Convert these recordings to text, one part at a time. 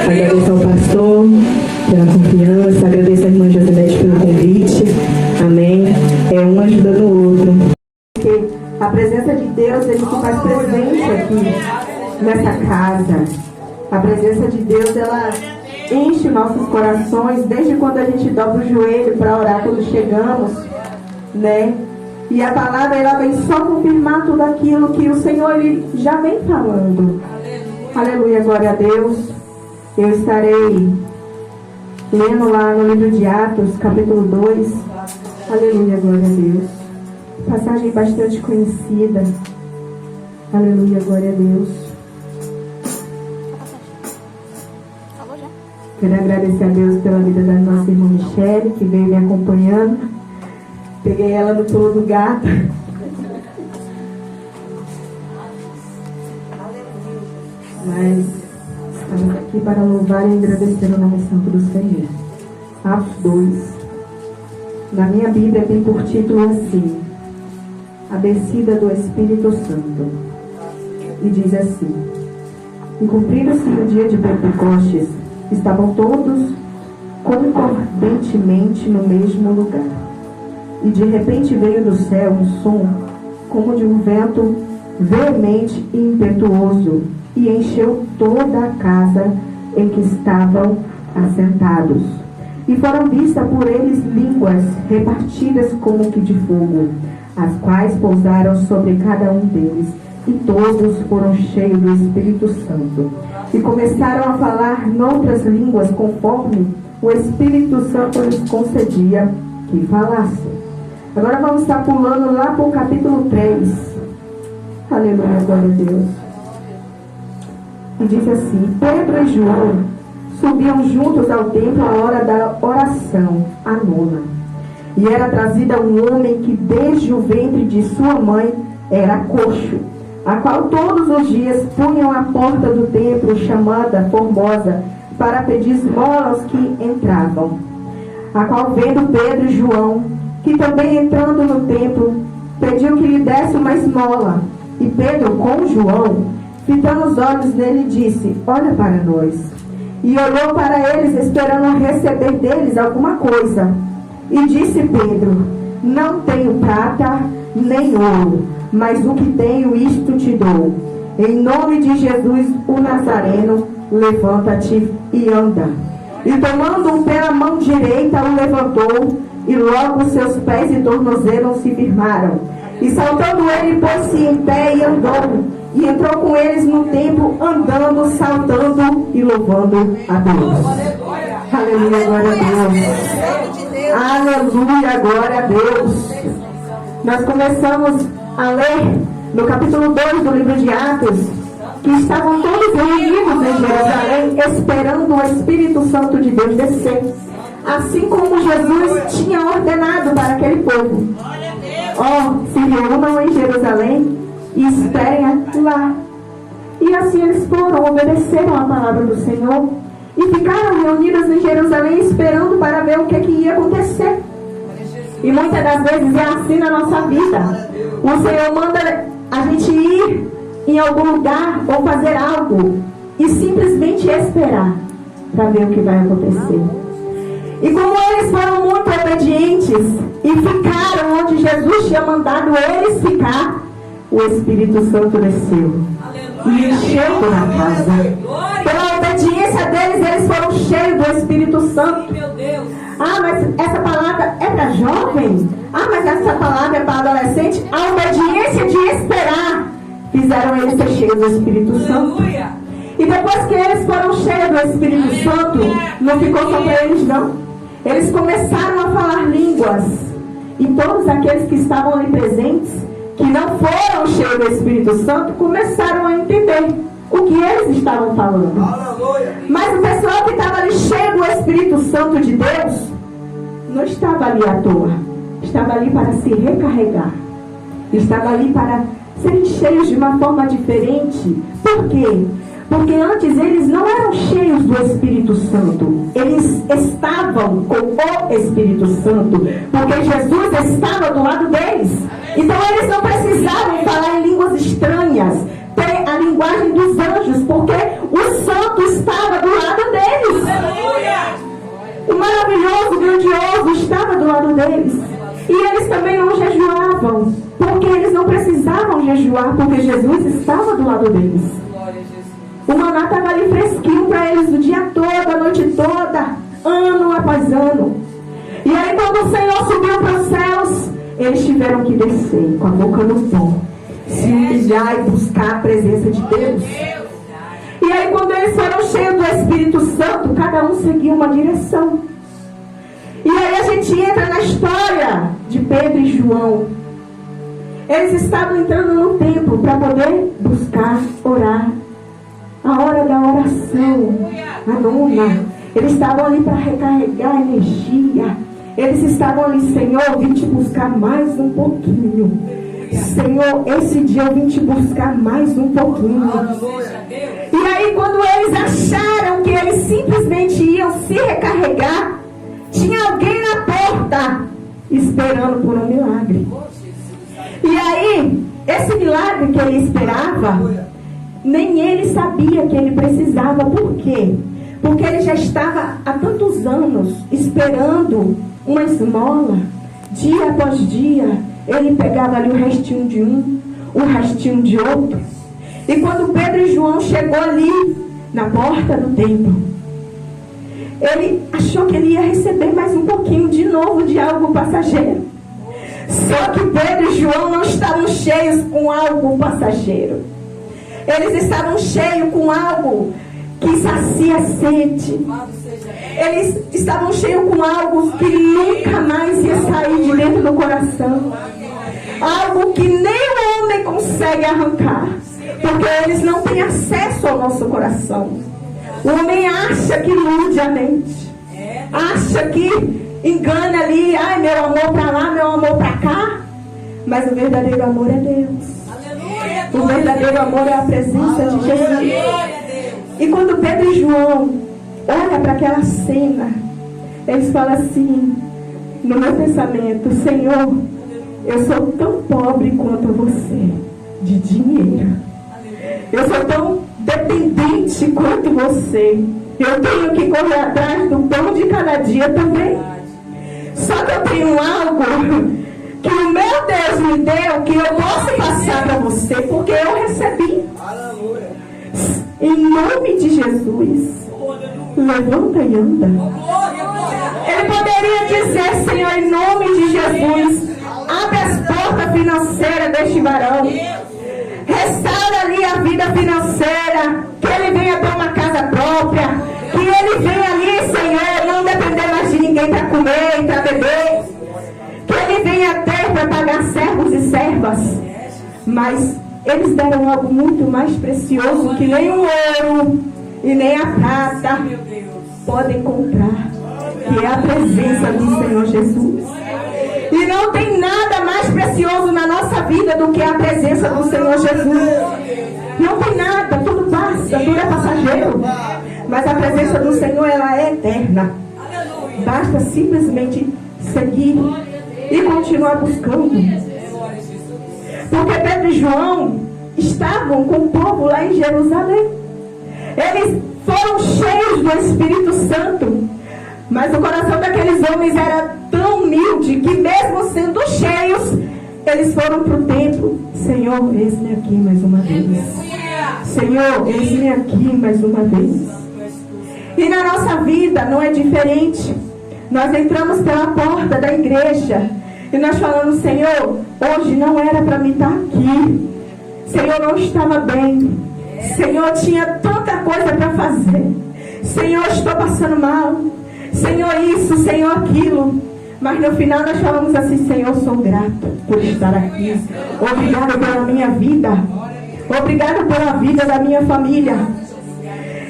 Agradeço ao pastor pela confiança, agradeço à irmã Josinete pelo convite. Amém. É um ajudando o outro. Porque a presença de Deus, ele se faz presente aqui nessa casa. A presença de Deus, ela enche nossos corações desde quando a gente dobra o joelho para orar quando chegamos, né? E a palavra, ela vem só confirmar tudo aquilo que o Senhor, ele já vem falando. Aleluia, glória a Deus. Eu estarei lendo lá no livro de Atos, capítulo 2. Aleluia, glória a Deus. Passagem bastante conhecida. Aleluia, glória a Deus. Quero agradecer a Deus pela vida da nossa irmã Michele, que veio me acompanhando. Peguei ela no pulo do gato. Mas estamos aqui para louvar e agradecer o nome santo do Senhor. Atos 2. Na minha Bíblia tem por título assim: A descida do Espírito Santo. E diz assim: E cumprindo-se o dia de Pentecostes, estavam todos concordantemente no mesmo lugar. E de repente veio do céu um som, como de um vento veemente e impetuoso, e encheu toda a casa em que estavam assentados. E foram vistas por eles línguas repartidas como que de fogo, as quais pousaram sobre cada um deles, e todos foram cheios do Espírito Santo. E começaram a falar noutras línguas, conforme o Espírito Santo lhes concedia que falassem. Agora vamos estar pulando lá para o capítulo 3. Aleluia, glória a Deus. E diz assim: Pedro e João subiam juntos ao templo à hora da oração, a nona. E era trazida um homem que desde o ventre de sua mãe era coxo, a qual todos os dias punham à porta do templo, chamada Formosa, para pedir esmola aos que entravam. A qual, vendo Pedro e João, que também entrando no templo, pediu que lhe desse uma esmola. E Pedro, com João, fitando os olhos nele, disse: Olha para nós. E olhou para eles, esperando receber deles alguma coisa. E disse Pedro: Não tenho prata nem ouro, mas o que tenho, isto te dou. Em nome de Jesus, o Nazareno, levanta-te e anda. E tomando-o pela mão direita, o levantou, e logo seus pés e tornozelos se firmaram. E saltando ele, pôs-se em pé e andou. E entrou com eles no templo, andando, saltando e louvando a Deus. Aleluia, glória a Deus. Aleluia, glória a Deus. Nós começamos a ler no capítulo 2 do livro de Atos, que estavam todos reunidos em Jerusalém, esperando o Espírito Santo de Deus descer, assim como Jesus tinha ordenado para aquele povo. Se reúnam em Jerusalém e esperem lá. E assim eles foram, obedeceram a palavra do Senhor e ficaram reunidos em Jerusalém esperando para ver o que ia acontecer. E muitas das vezes é assim na nossa vida. O Senhor manda a gente ir em algum lugar ou fazer algo e simplesmente esperar para ver o que vai acontecer. E como eles foram muito obedientes e ficaram onde Jesus tinha mandado eles ficar, o Espírito Santo desceu e encheu toda a casa. Pela obediência deles, eles foram cheios do Espírito Santo. Mas essa palavra é para jovem? Mas essa palavra é para adolescente? A obediência de esperar fizeram eles ser cheios do Espírito Santo. E depois que eles foram cheios do Espírito Santo, não ficou só para eles não. Eles começaram a falar línguas. E todos aqueles que estavam ali presentes, que não foram cheios do Espírito Santo, começaram a entender o que eles estavam falando. Mas o pessoal que estava ali cheio do Espírito Santo de Deus, não estava ali à toa. Estava ali para se recarregar. Estava ali para serem cheios de uma forma diferente. Por quê? Porque antes eles não eram cheios do Espírito Santo. Eles estavam com o Espírito Santo, porque Jesus estava do lado deles. Então eles não precisavam falar em línguas estranhas, ter a linguagem dos anjos, porque o Santo estava do lado deles. maravilhoso, grandioso estava do lado deles. E eles também não jejuavam, porque eles não precisavam jejuar, porque Jesus estava do lado deles. O maná estava ali fresquinho para eles o dia todo, a noite toda, ano após ano. E aí quando o Senhor subiu para os céus, eles tiveram que descer com a boca no pó, se humilhar e buscar a presença de Deus. E aí quando eles foram cheios do Espírito Santo, cada um seguia uma direção. E aí a gente entra na história de Pedro e João. Eles estavam entrando no templo para poder buscar, orar. A hora da oração, a nona. Eles estavam ali para recarregar energia. Eles estavam ali, Senhor, eu vim te buscar mais um pouquinho. Senhor, esse dia eu vim te buscar mais um pouquinho. E aí quando eles acharam que eles simplesmente iam se recarregar, tinha alguém na porta esperando por um milagre. E aí, esse milagre que ele esperava, nem ele sabia que ele precisava. Por quê? Porque ele já estava há tantos anos esperando uma esmola. Dia após dia, ele pegava ali o restinho de um, o restinho de outro. E quando Pedro e João chegou ali, na porta do templo, ele achou que ele ia receber mais um pouquinho de novo de algo passageiro. Só que Pedro e João não estavam cheios com algo passageiro. Eles estavam cheios com algo que sacia a sede. Eles estavam cheios com algo que nunca mais ia sair de dentro do coração. Algo que nem o homem consegue arrancar. Porque eles não têm acesso ao nosso coração. O homem acha que ilude a mente. Acha que engana ali. Ai, meu amor para lá, meu amor para cá. Mas o verdadeiro amor é Deus. O verdadeiro amor é a presença de Jesus. E quando Pedro e João olham para aquela cena, eles falam assim, no meu pensamento: Senhor, eu sou tão pobre quanto você de dinheiro. Eu sou tão dependente quanto você. Eu tenho que correr atrás do pão de cada dia também. Só que eu tenho algo que o meu Deus me deu, que eu posso passar para você, porque eu recebi. Em nome de Jesus, levanta e anda. Ele poderia dizer: Senhor, em nome de Jesus, abre as portas financeiras deste varão. Restaura ali a vida financeira, que ele venha ter uma casa própria, que ele venha ali, Senhor, não depender mais de ninguém para comer e para beber, que ele venha ter para pagar servos e servas. Mas eles deram algo muito mais precioso que nem o ouro e nem a prata podem comprar, que é a presença do Senhor Jesus. E não tem nada mais precioso na nossa vida do que a presença do Senhor Jesus. Não tem nada, tudo passa, tudo é passageiro. Mas a presença do Senhor, ela é eterna. Basta simplesmente seguir e continuar buscando. Porque Pedro e João estavam com o povo lá em Jerusalém. Eles foram cheios do Espírito Santo. Mas o coração daqueles homens era tão humilde que, mesmo sendo cheios, eles foram para o templo. Senhor, eis-me aqui mais uma vez. Senhor, eis-me aqui mais uma vez. E na nossa vida não é diferente. Nós entramos pela porta da igreja e nós falamos: Senhor, hoje não era para mim estar aqui. Senhor, não estava bem. Senhor, tinha tanta coisa para fazer. Senhor, estou passando mal. Senhor, isso, Senhor, aquilo. Mas no final nós falamos assim: Senhor, sou grato por estar aqui. Obrigado pela minha vida. Obrigado pela vida da minha família.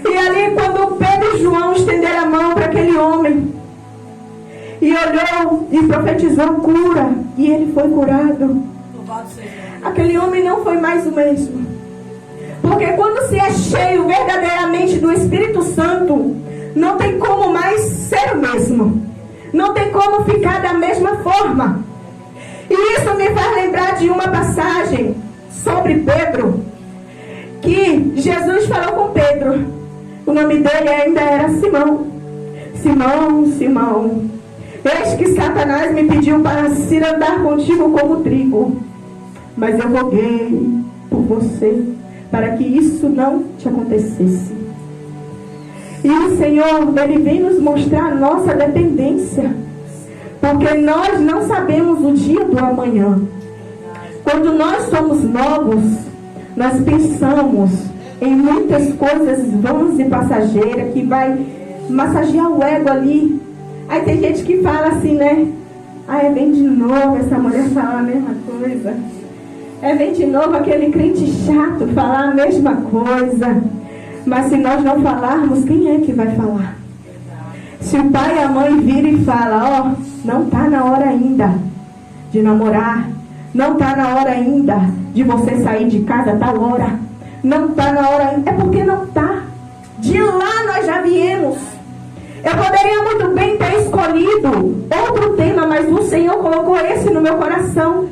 E ali, quando Pedro e João estenderam a mão para aquele homem e olhou e profetizou cura, e ele foi curado, aquele homem não foi mais o mesmo. Porque quando se é cheio verdadeiramente do Espírito Santo, não tem como mais ser o mesmo. Não tem como ficar da mesma forma. E isso me faz lembrar de uma passagem sobre Pedro, que Jesus falou com Pedro. O nome dele ainda era Simão. Simão, Simão, eis que Satanás me pediu para se andar contigo como trigo, mas eu roguei por você, para que isso não te acontecesse. E o Senhor, Ele vem nos mostrar a nossa dependência, porque nós não sabemos o dia do amanhã. Quando nós somos novos, nós pensamos em muitas coisas vãs e passageiras, que vai massagear o ego ali. Aí tem gente que fala assim, né? Vem de novo essa mulher falar a mesma coisa. Vem de novo aquele crente chato falar a mesma coisa. Mas se nós não falarmos, quem é que vai falar? Se o pai e a mãe viram e falam, não está na hora ainda de namorar, não está na hora ainda de você sair de casa a tal hora, não está na hora ainda, é porque não está. De lá nós já viemos. Eu poderia muito bem ter escolhido outro tema, mas o Senhor colocou esse no meu coração.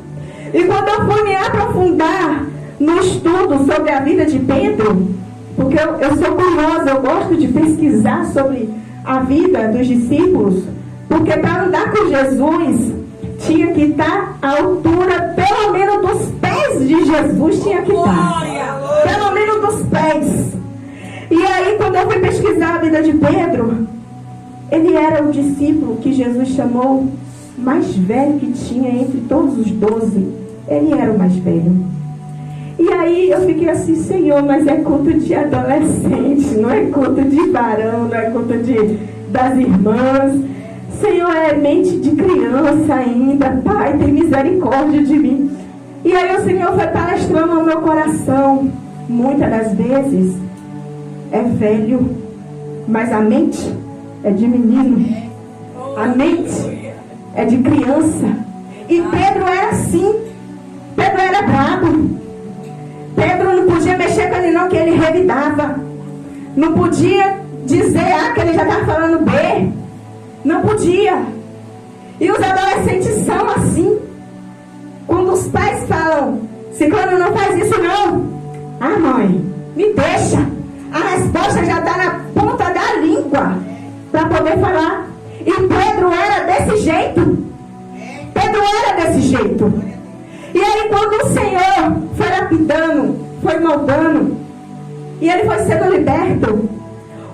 E quando eu fui me aprofundar no estudo sobre a vida de Pedro, porque eu sou curiosa, eu gosto de pesquisar sobre a vida dos discípulos, porque para andar com Jesus tinha que estar à altura pelo menos dos pés de Jesus, tinha que estar pelo menos dos pés. E aí quando eu fui pesquisar a vida de Pedro, ele era o discípulo que Jesus chamou mais velho que tinha entre todos os 12. Ele era o mais velho. E aí eu fiquei assim, Senhor, mas é culto de adolescente, não é culto de varão, não é culto das irmãs. Senhor, é mente de criança ainda. Pai, tem misericórdia de mim. E aí o Senhor foi palestrando no meu coração. Muitas das vezes é velho, mas a mente é de menino. A mente é de criança. E Pedro era assim. Pedro era brabo. Pedro não podia mexer com ele não, que ele revidava. Não podia dizer que ele já estava falando B. Não podia. E os adolescentes são assim. Quando os pais falam, Ciclano, não faz isso não. Mãe, me deixa. A resposta já está na ponta da língua para poder falar. E Pedro era desse jeito. Pedro era desse jeito. E aí quando o Senhor foi lapidando, foi moldando, e ele foi sendo liberto,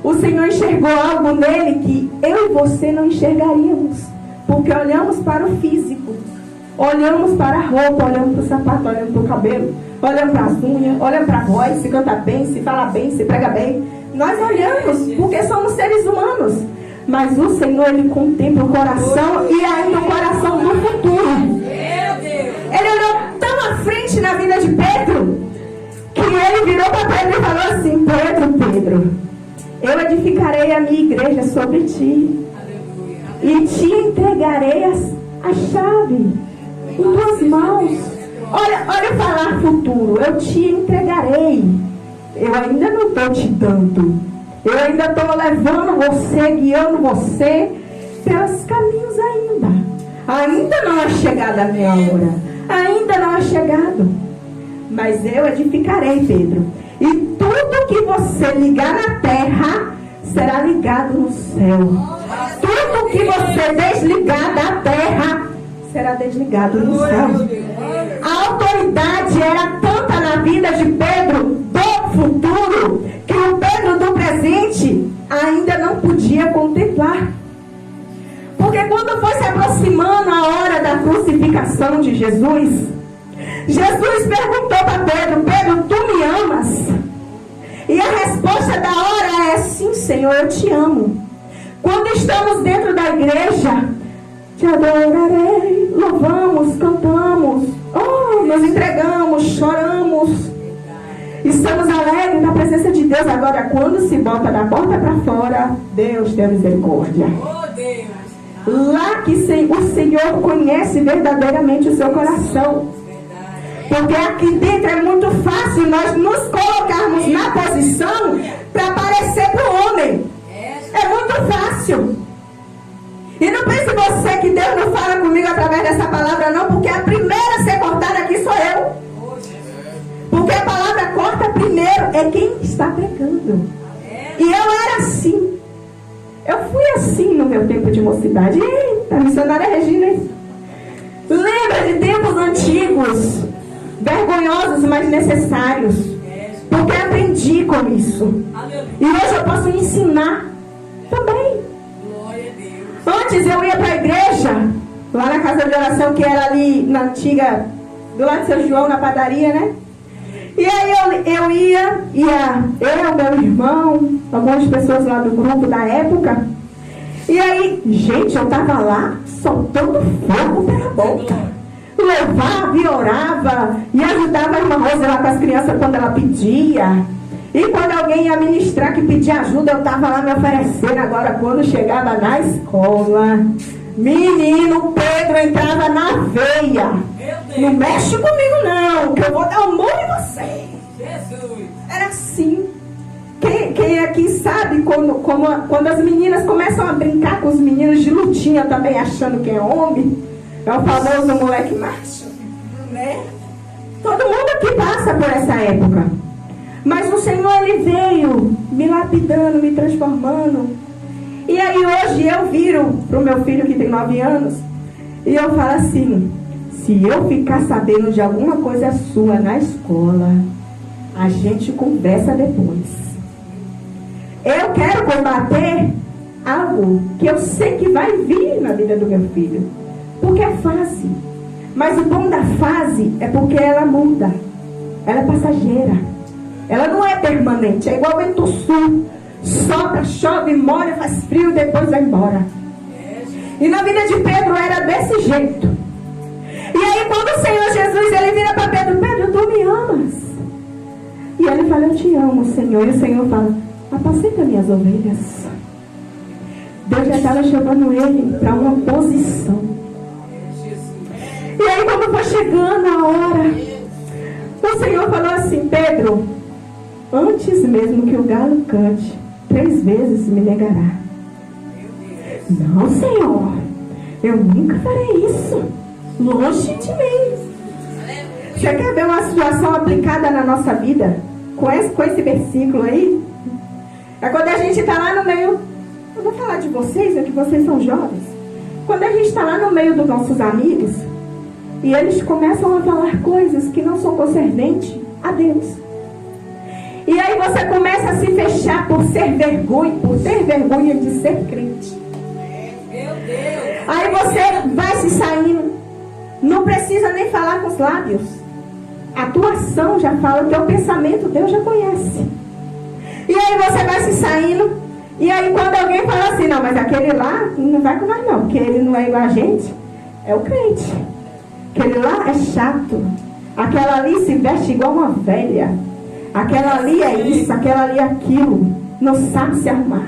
o Senhor enxergou algo nele que eu e você não enxergaríamos. Porque olhamos para o físico, olhamos para a roupa, olhamos para o sapato, olhamos para o cabelo, olhamos para as unhas, olhamos para a voz, se canta bem, se fala bem, se prega bem. Nós olhamos, porque somos seres humanos. Mas o Senhor, Ele contempla o coração e ainda o coração do futuro. Ele olhou tão à frente na vida de Pedro, que ele virou para Pedro e falou assim, Pedro, eu edificarei a minha igreja sobre ti. E te entregarei a chave em tuas mãos. Olha falar futuro. Eu te entregarei. Eu ainda não estou te dando. Eu ainda estou levando você, guiando você pelos caminhos ainda. Ainda não é chegada a minha hora. Ainda não é chegado. Mas eu edificarei, Pedro. E tudo que você ligar na terra será ligado no céu. Tudo que você desligar da terra será desligado no céu. A autoridade era tanta na vida de Pedro do futuro, que o Pedro do presente ainda não podia contemplar. Porque quando foi se aproximando a hora da crucificação de Jesus, Jesus perguntou para Pedro, Pedro, tu me amas? E a resposta da hora é, sim, Senhor, eu te amo. Quando estamos dentro da igreja, te adorarei, louvamos, cantamos, nos entregamos, choramos, estamos alegres na presença de Deus. Agora, quando se bota da porta para fora, Deus tem misericórdia. Lá que o Senhor conhece verdadeiramente o seu coração. Porque aqui dentro é muito fácil nós nos colocarmos na posição para parecer para o homem. É muito fácil. E não pense você que Deus não fala comigo através dessa palavra não, porque a primeira a ser cortada aqui sou eu. Porque a palavra corta primeiro é quem está pregando. E eu era assim. Eu fui assim meu tempo de mocidade. Eita, missionária Regina, hein? Lembra de tempos antigos, vergonhosos, mas necessários. Porque aprendi com isso. E hoje eu posso ensinar também. Antes eu ia para a igreja, lá na casa de oração, que era ali na antiga, do lado de São João, na padaria, né? E aí eu ia, eu, meu irmão, algumas pessoas lá do grupo da época. E aí, gente, eu tava lá soltando fogo pela boca. Louvava e orava e ajudava a irmã Rosa lá com as crianças quando ela pedia. E quando alguém ia ministrar que pedia ajuda, eu estava lá me oferecendo. Agora, quando chegava na escola, menino, Pedro entrava na veia. Não mexe comigo não, que eu vou dar um murro em você. Jesus. Era assim. Quem aqui sabe quando as meninas começam a brincar com os meninos de lutinha também, achando que é homem? É o famoso moleque macho, né? Todo mundo aqui passa por essa época. Mas o Senhor, Ele veio me lapidando, me transformando. E aí hoje eu viro para o meu filho que tem 9 anos e eu falo assim: se eu ficar sabendo de alguma coisa sua na escola, a gente conversa depois. Eu quero combater algo que eu sei que vai vir na vida do meu filho. Porque é fase. Mas o bom da fase é porque ela muda. Ela é passageira. Ela não é permanente. É igual o vento sul. Sopra, chove, molha, faz frio, depois vai embora. E na vida de Pedro era desse jeito. E aí quando o Senhor Jesus, ele vira para Pedro: Pedro, tu me amas? E ele fala: eu te amo, Senhor. E o Senhor fala: apacenta minhas ovelhas. Deus já estava chamando ele para uma posição. E aí quando foi chegando a hora, o Senhor falou assim: Pedro, antes mesmo que o galo cante, 3 vezes me negará. Não, Senhor, eu nunca farei isso. Longe de mim. Você quer ver uma situação aplicada na nossa vida com esse versículo aí? É quando a gente está lá no meio. Eu vou falar de vocês, é que vocês são jovens. Quando a gente está lá no meio dos nossos amigos e eles começam a falar coisas que não são concernentes a Deus. E aí você começa a se fechar por ter vergonha de ser crente. Meu Deus. Aí você vai se saindo. Não precisa nem falar com os lábios. A tua ação já fala, o teu pensamento Deus já conhece. E aí você vai se saindo. E aí quando alguém fala assim: não, mas aquele lá não vai com nós não, porque ele não é igual a gente. É o crente. Aquele lá é chato. Aquela ali se veste igual uma velha. Aquela ali é isso, aquela ali é aquilo. Não sabe se arrumar.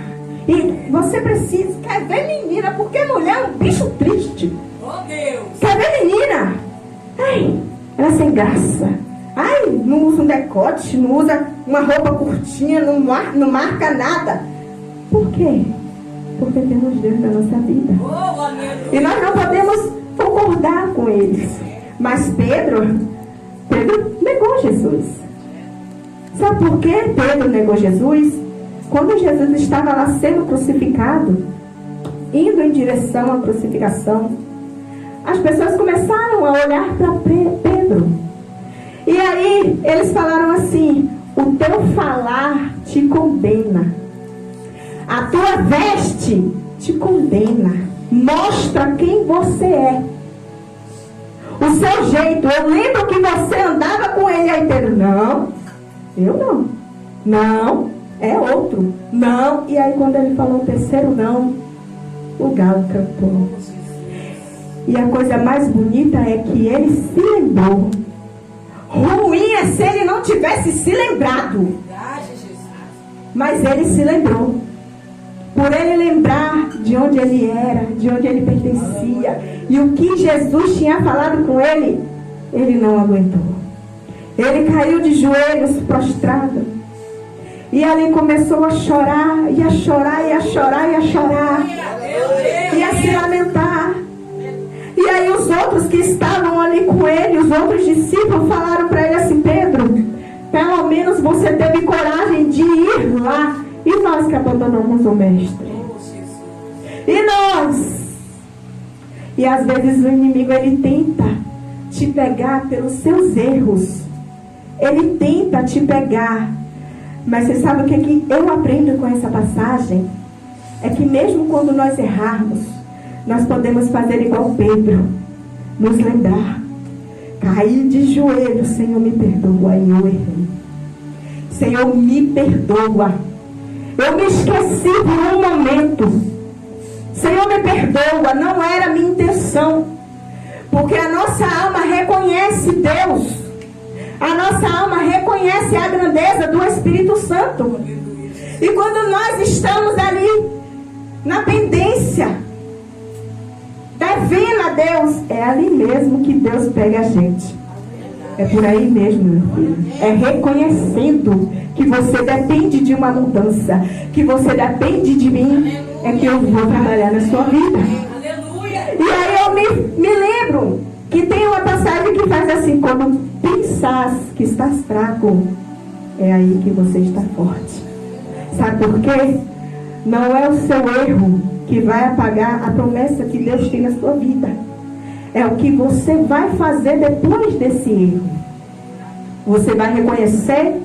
E você precisa, quer ver menina, porque mulher é um bicho triste. Oh, Deus. Quer ver menina? Ai, ela é sem graça. Ai, não usa um decote, não usa uma roupa curtinha, não marca nada. Por quê? Porque temos Deus na nossa vida. Oh, e nós não podemos concordar com eles. Mas Pedro negou Jesus. Sabe por que Pedro negou Jesus? Quando Jesus estava lá sendo crucificado, indo em direção à crucificação, as pessoas começaram a olhar para Pedro. E aí eles falaram assim: o teu falar te condena, a tua veste te condena, mostra quem você é, o seu jeito. Eu lembro que você andava com ele. Aí Pedro: não, eu não, é outro, não. E aí quando ele falou o terceiro não, o galo cantou. E a coisa mais bonita é que ele se lembrou. Ruim é se ele não tivesse se lembrado. Mas ele se lembrou. Por ele lembrar de onde ele era, de onde ele pertencia, e o que Jesus tinha falado com ele, ele não aguentou. Ele caiu de joelhos, prostrado. E ali começou a chorar, e a chorar, e a chorar, e a chorar. E a se lamentar. E aí os outros que estavam ali com ele, os outros discípulos, falaram para ele assim: Pedro, pelo menos você teve coragem de ir lá. E nós que abandonamos o mestre. E nós? E às vezes o inimigo, ele tenta te pegar pelos seus erros. Ele tenta te pegar. Mas você sabe o que eu aprendo com essa passagem? É que mesmo quando nós errarmos, nós podemos fazer igual Pedro. Nos lembrar. Cair de joelhos. Senhor, me perdoa. E eu errei. Senhor, me perdoa. Eu me esqueci por um momento. Senhor, me perdoa. Não era a minha intenção. Porque a nossa alma reconhece Deus. A nossa alma reconhece a grandeza do Espírito Santo. E quando nós estamos ali, na pendência, devendo a Deus, é ali mesmo que Deus pega a gente. É por aí mesmo, meu filho. É reconhecendo que você depende de uma mudança, que você depende de mim, é que eu vou trabalhar na sua vida. E aí eu me lembro que tem uma passagem que faz assim: quando pensas que estás fraco, é aí que você está forte. Sabe por quê? Não é o seu erro que vai apagar a promessa que Deus tem na sua vida. É o que você vai fazer depois desse erro. Você vai reconhecer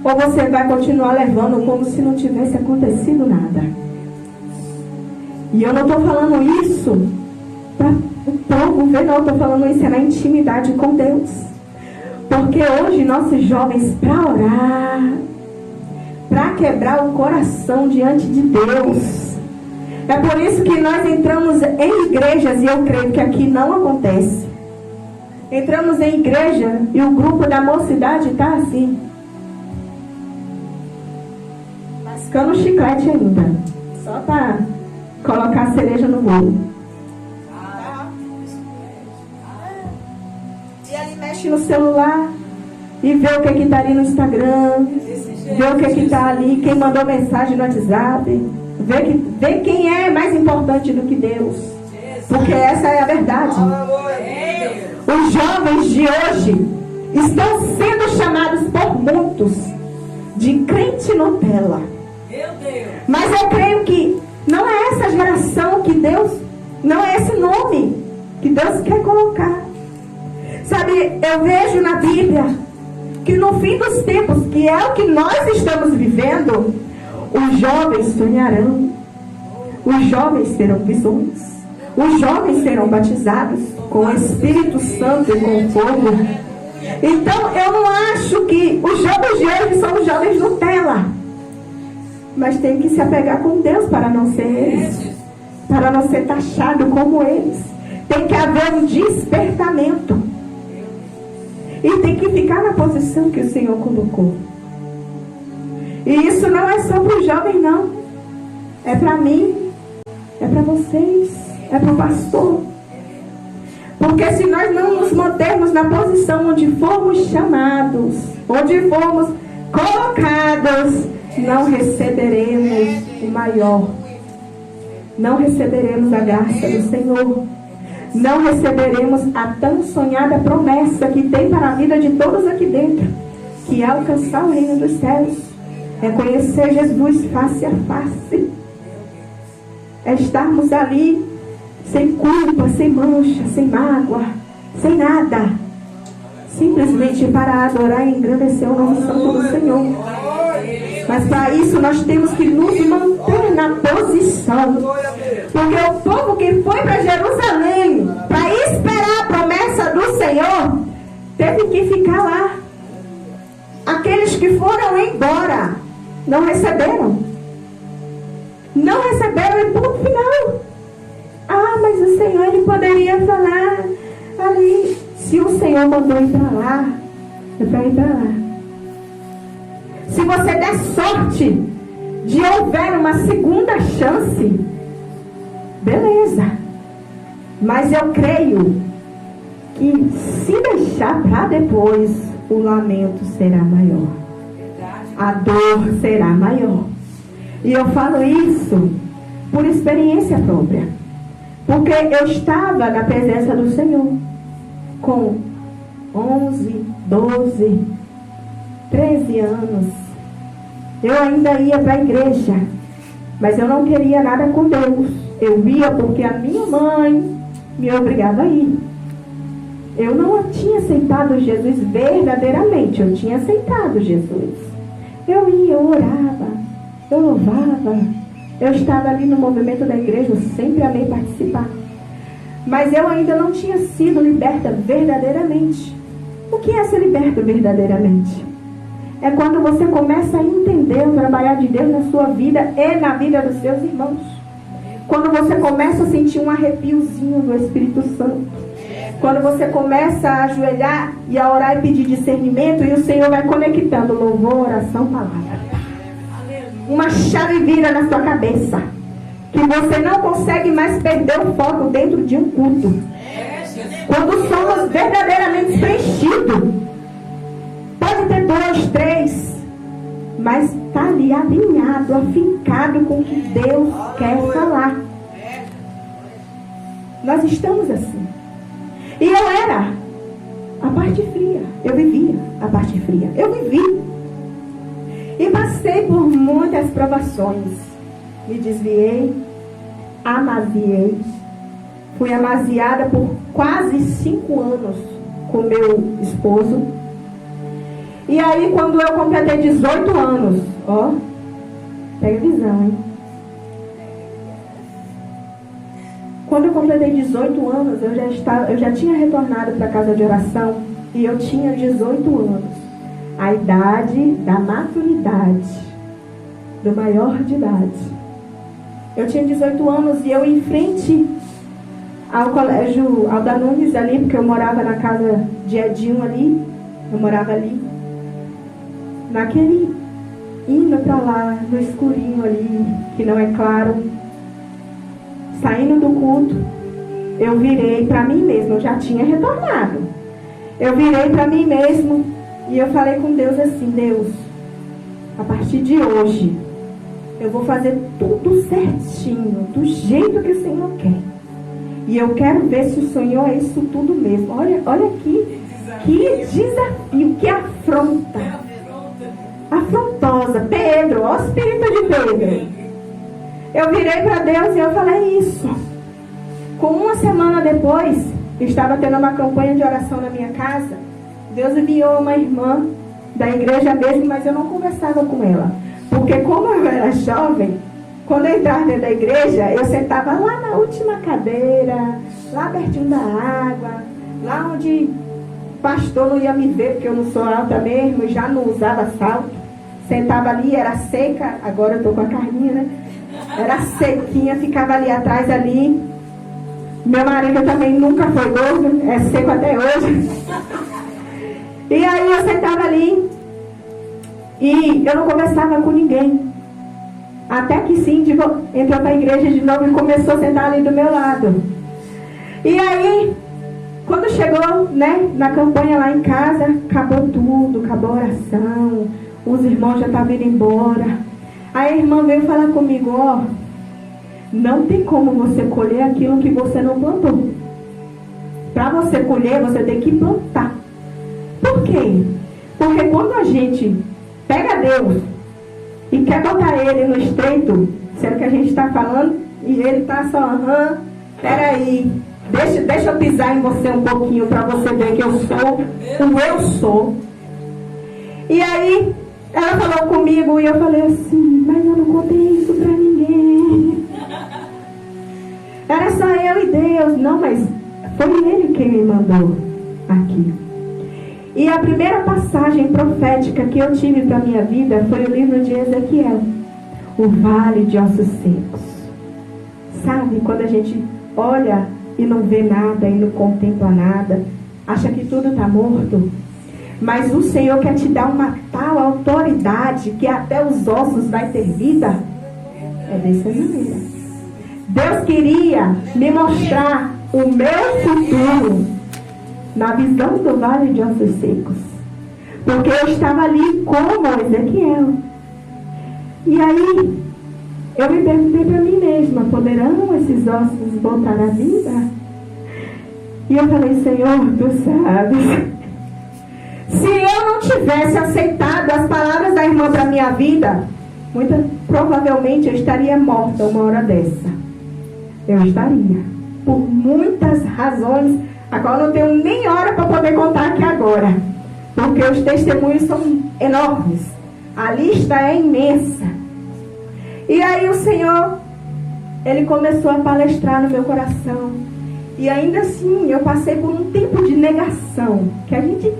ou você vai continuar levando como se não tivesse acontecido nada? E eu não estou falando isso para o povo ver, não. Estou falando isso na intimidade com Deus. Porque hoje nossos jovens, para orar, para quebrar o coração diante de Deus, é por isso que nós entramos em igrejas, e eu creio que aqui não acontece. Entramos em igreja e o grupo da mocidade está assim, mascando chiclete ainda, só para colocar a cereja no bolo. E ali mexe no celular e vê o que está ali no Instagram, vê o que está ali, quem mandou mensagem no WhatsApp. Vê quem é mais importante do que Deus. Porque essa é a verdade. Os jovens de hoje estão sendo chamados por muitos de crente Nutella. Mas eu creio que não é essa geração que Deus, não é esse nome que Deus quer colocar. Sabe, eu vejo na Bíblia que no fim dos tempos, que é o que nós estamos vivendo, os jovens sonharão, os jovens terão visões, os jovens serão batizados com o Espírito Santo e com fogo. Então eu não acho que os jovens de hoje são os jovens Nutella, mas tem que se apegar com Deus para não ser eles, para não ser taxado como eles. Tem que haver um despertamento e tem que ficar na posição que o Senhor colocou. E isso não é só para os jovens, não. É para mim, é para vocês, é para o pastor. Porque se nós não nos mantermos na posição onde fomos chamados, onde fomos colocados, não receberemos o maior. Não receberemos a graça do Senhor. Não receberemos a tão sonhada promessa que tem para a vida de todos aqui dentro, que é alcançar o reino dos céus. É conhecer Jesus face a face. É estarmos ali sem culpa, sem mancha, sem mágoa, sem nada. Simplesmente para adorar e engrandecer o nome santo do Senhor. Mas para isso nós temos que nos manter na posição. Porque o povo que foi para Jerusalém para esperar a promessa do Senhor, teve que ficar lá. Aqueles que foram embora não receberam. Não receberam e ponto final. Ah, mas o Senhor, ele poderia falar ali. Se o Senhor mandou ir para lá, é para ir para lá. Se você der sorte de houver uma segunda chance, beleza. Mas eu creio que se deixar para depois, o lamento será maior. A dor será maior. E eu falo isso por experiência própria. Porque eu estava na presença do Senhor com 11, 12, 13 anos. Eu ainda ia para a igreja. Mas eu não queria nada com Deus. Eu ia porque a minha mãe me obrigava a ir. Eu não tinha aceitado Jesus verdadeiramente. Eu tinha aceitado Jesus. Eu ia, eu orava, eu louvava. Eu estava ali no movimento da igreja, eu sempre amei participar. Mas eu ainda não tinha sido liberta verdadeiramente. O que é ser liberto verdadeiramente? É quando você começa a entender o trabalhar de Deus na sua vida e na vida dos seus irmãos. Quando você começa a sentir um arrepiozinho do Espírito Santo. Quando você começa a ajoelhar e a orar e pedir discernimento, e o Senhor vai conectando louvor, oração, palavra. Uma chave vira na sua cabeça, que você não consegue mais perder o foco dentro de um culto. Quando somos verdadeiramente preenchidos, pode ter 2, 3, mas está ali alinhado, afincado com o que Deus quer falar. Nós estamos assim. E eu era a parte fria. Eu vivia a parte fria. Eu vivi. E passei por muitas provações. Me desviei, amaziei. Fui amaziada por quase 5 anos com meu esposo. E aí, quando eu completei 18 anos, ó, pega visão, hein? Quando eu completei 18 anos, eu já tinha retornado para a casa de oração e eu tinha 18 anos. A idade da maturidade, do maior de idade. Eu tinha 18 anos e eu em frente ao colégio Alda Nunes ali, porque eu morava na casa de Edinho ali, eu morava ali. Naquele indo para lá, no escurinho ali, que não é claro, saindo do culto, eu virei para mim mesmo, eu já tinha retornado. Eu virei para mim mesmo e eu falei com Deus assim: Deus, a partir de hoje, eu vou fazer tudo certinho, do jeito que o Senhor quer. E eu quero ver se o Senhor é isso tudo mesmo. Olha aqui, que desafio, que afronta. Afrontosa. Pedro, ó o espírito de Pedro. Eu virei para Deus e eu falei isso. Com uma semana depois, estava tendo uma campanha de oração na minha casa. Deus enviou uma irmã da igreja mesmo, mas eu não conversava com ela. Porque como eu era jovem, quando eu entrava dentro da igreja, eu sentava lá na última cadeira, lá pertinho da água, lá onde o pastor não ia me ver, porque eu não sou alta mesmo, e já não usava salto. Sentava ali, era seca, agora eu estou com a carninha, né? Era sequinha, ficava ali atrás ali. Meu marido também nunca foi gordo, é seco até hoje. E aí eu sentava ali e eu não conversava com ninguém. Até que Cindy entrou para a igreja de novo e começou a sentar ali do meu lado. E aí, quando chegou, né, na campanha lá em casa, acabou tudo, acabou a oração, os irmãos já estavam indo embora. Aí a irmã veio falar comigo: ó, não tem como você colher aquilo que você não plantou. Para você colher, você tem que plantar. Por quê? Porque quando a gente pega Deus e quer botar ele no estreito, sendo que a gente está falando e ele está só, peraí, deixa eu pisar em você um pouquinho para você ver que eu sou o eu sou. E aí ela falou comigo e eu falei assim: mas eu não contei isso para ninguém. Era só eu e Deus. Não, mas foi ele quem me mandou aqui. E a primeira passagem profética que eu tive para a minha vida foi o livro de Ezequiel, o Vale de Ossos Secos. Sabe, quando a gente olha e não vê nada e não contempla nada, acha que tudo está morto, mas o Senhor quer te dar uma tal autoridade que até os ossos vai ter vida. É dessa maneira. Deus queria me mostrar o meu futuro na visão do Vale de Ossos Secos, porque eu estava ali como Ezequiel. E aí eu me perguntei para mim mesma: poderão esses ossos voltar à vida? E eu falei: Senhor, tu sabes. Se eu não tivesse aceitado as palavras da irmã para minha vida, provavelmente eu estaria morta uma hora dessa. Eu estaria. Por muitas razões, a qual eu não tenho nem hora para poder contar aqui agora. Porque os testemunhos são enormes. A lista é imensa. E aí o Senhor, Ele começou a palestrar no meu coração. E ainda assim, eu passei por um tempo de negação. Que a gente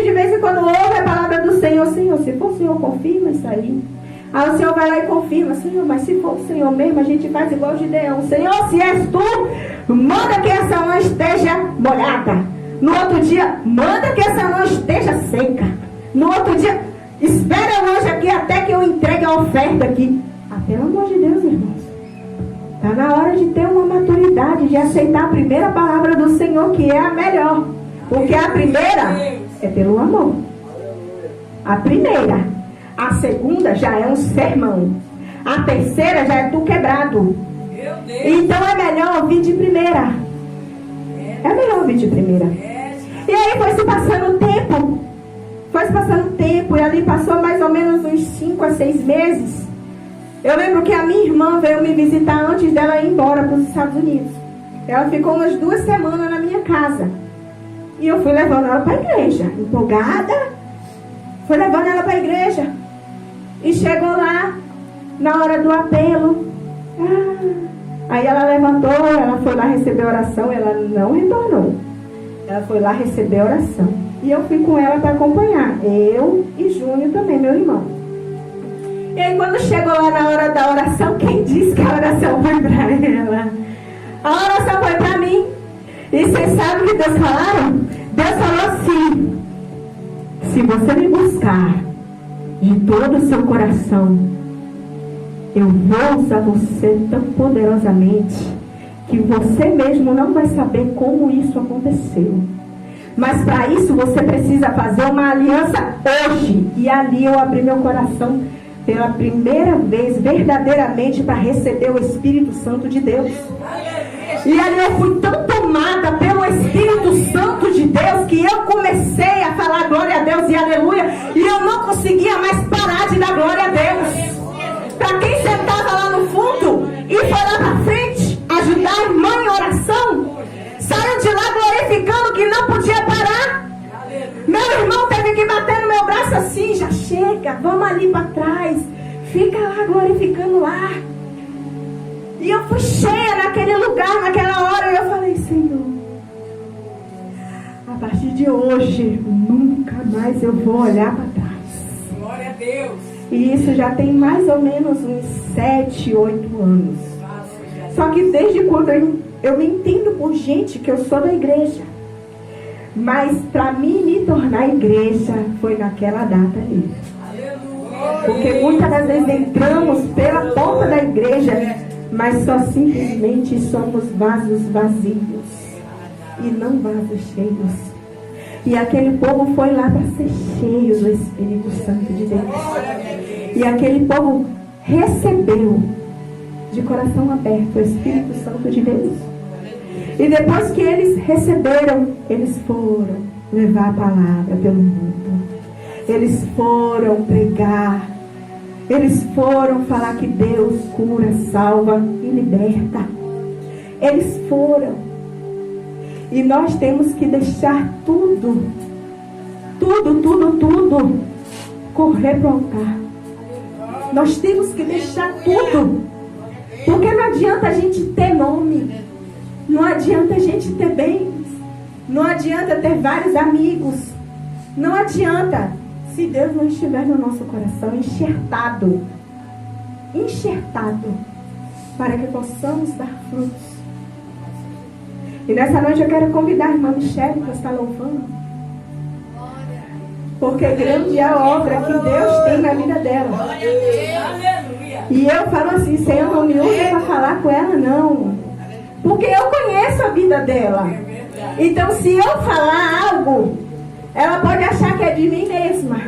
de vez em quando ouve a palavra do Senhor. Senhor, se for o Senhor, confirma isso aí. Aí o Senhor vai lá e confirma. Senhor, mas se for o Senhor mesmo, a gente faz igual o Gideão. Senhor, se és tu, manda que essa lã esteja molhada. No outro dia, manda que essa lã esteja seca. No outro dia, espera o anjo aqui até que eu entregue a oferta aqui. Ah, pelo amor de Deus, irmãos. Está na hora de ter uma maturidade, de aceitar a primeira palavra do Senhor, que é a melhor. Porque a primeira é pelo amor. A primeira. A segunda já é um sermão. A terceira já é tu quebrado. Então é melhor ouvir de primeira. É melhor ouvir de primeira. E aí foi se passando o tempo. Foi se passando o tempo. E ali passou mais ou menos uns 5 a 6 meses. Eu lembro que a minha irmã veio me visitar antes dela ir embora para os Estados Unidos. Ela ficou umas 2 semanas na minha casa. E eu fui levando ela para a igreja. Empolgada. Fui levando ela para a igreja. E chegou lá, na hora do apelo. Aí ela levantou, ela foi lá receber a oração. Ela não retornou. Ela foi lá receber a oração. E eu fui com ela para acompanhar. Eu e Júnior também, meu irmão. E aí quando chegou lá na hora da oração, quem disse que a oração foi para ela? A oração foi para mim. E vocês sabem o que Deus falaram? Deus falou assim: se você me buscar de todo o seu coração, eu vou usar você tão poderosamente que você mesmo não vai saber como isso aconteceu. Mas para isso você precisa fazer uma aliança hoje. E ali eu abri meu coração pela primeira vez, verdadeiramente, para receber o Espírito Santo de Deus. E ali eu fui tão tomada pelo Espírito Santo de Deus que eu comecei a falar glória a Deus e aleluia. E eu não conseguia mais parar de dar glória a Deus. Para quem sentava lá no fundo e foi lá para frente ajudar a irmã em oração, saiu de lá glorificando que não podia parar. Meu irmão teve que bater no meu braço assim: já chega, vamos ali para trás, fica lá glorificando lá. E eu fui cheia naquele lugar, naquela hora, e eu falei: Senhor, a partir de hoje nunca mais eu vou olhar para trás. Glória a Deus. E isso já tem mais ou menos uns 7, 8 anos. Só que desde quando eu me entendo por gente que eu sou da igreja. Mas para mim me tornar igreja foi naquela data ali. Porque muitas das vezes entramos pela porta da igreja, mas só simplesmente somos vasos vazios e não vasos cheios. E aquele povo foi lá para ser cheio do Espírito Santo de Deus. E aquele povo recebeu de coração aberto o Espírito Santo de Deus. E depois que eles receberam, eles foram levar a palavra pelo mundo. Eles foram pregar. Eles foram falar que Deus cura, salva e liberta. Eles foram. E nós temos que deixar tudo, correr para o altar. Nós temos que deixar tudo. Porque não adianta a gente ter nome. Não adianta a gente ter bens. Não adianta ter vários amigos. Não adianta se Deus não estiver no nosso coração enxertado. Para que possamos dar frutos. E nessa noite eu quero convidar a irmã Michele para estar louvando. Porque grande é a obra que Deus tem na vida dela. E eu falo assim: Senhor, não me usa para falar com ela, não. Porque eu conheço a vida dela. Então, se eu falar algo, ela pode achar que é de mim mesma.